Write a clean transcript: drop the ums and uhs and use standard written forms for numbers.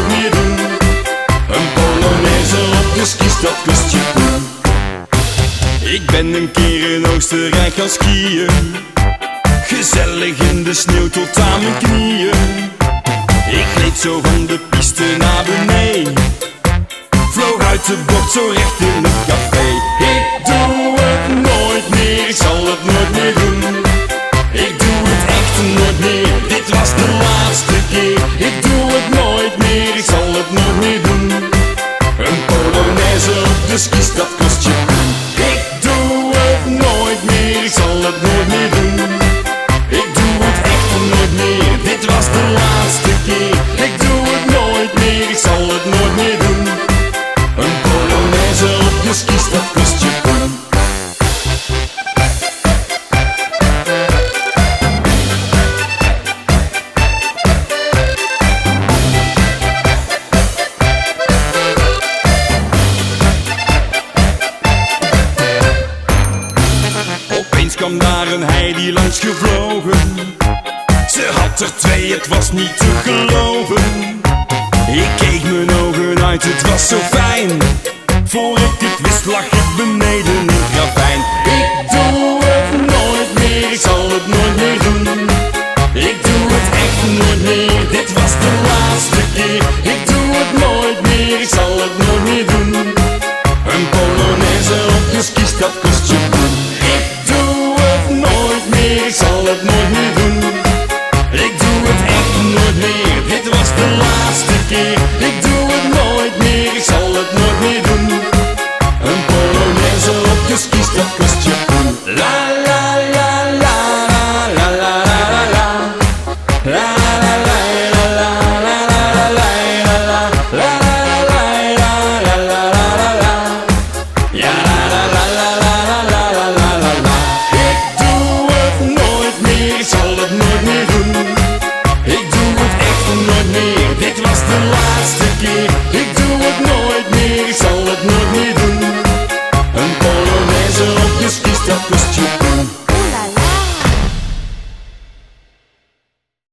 nooit meer doen. Een polonaise op de skis, dat kost je poen. Ik ben een keer in Oostenrijk gaan skiën, gezellig in de sneeuw tot aan mijn knieën. Ik gleed zo van de piste naar beneden, vloog uit de bocht zo recht in het café. Ik doe het nooit meer, ik zal het nooit meer doen. Ik doe het echt nooit meer, dit was de laatste keer. Ik doe het nooit meer, ik zal het nooit meer doen. Een polonaise op de skis, dat kost je poen. Ik doe het nooit meer, ik zal het nooit meer doen. Ik doe het echt nooit meer, dit was de laatste keer. Ik doe het nooit meer, ik zal het nooit meer doen. Een polonaise op de skis, dat kost je poen. Opeens kwam daar een heidi langs gevlogen. Ze had er twee, het was niet te geloven. Ik keek mijn ogen uit, het was zo fijn. Voor ik het wist lag ik beneden in het ravijn. Ik doe het nooit meer, ik zal het nooit meer doen. Ik doe het echt nooit meer, dit was de laatste keer. Ik doe het nooit meer, ik zal het nooit meer doen. Een polonaise op de skis, dat kost je poen. Ik doe het nooit meer, ik zal het nooit meer doen. Ik doe het echt nooit meer, dit was de laatste keer. Ik doe het nooit meer, ik zal het nooit meer doen. Een polonaise op de skis, dat kost je poen. La la la la la la la la la. La la la la la la la la la. La la la la la la la. Ja la la la la la la la la la. Ik doe het nooit meer, ik zal het nooit meer doen. Ik doe het echt nooit meer, dit was de laatste keer.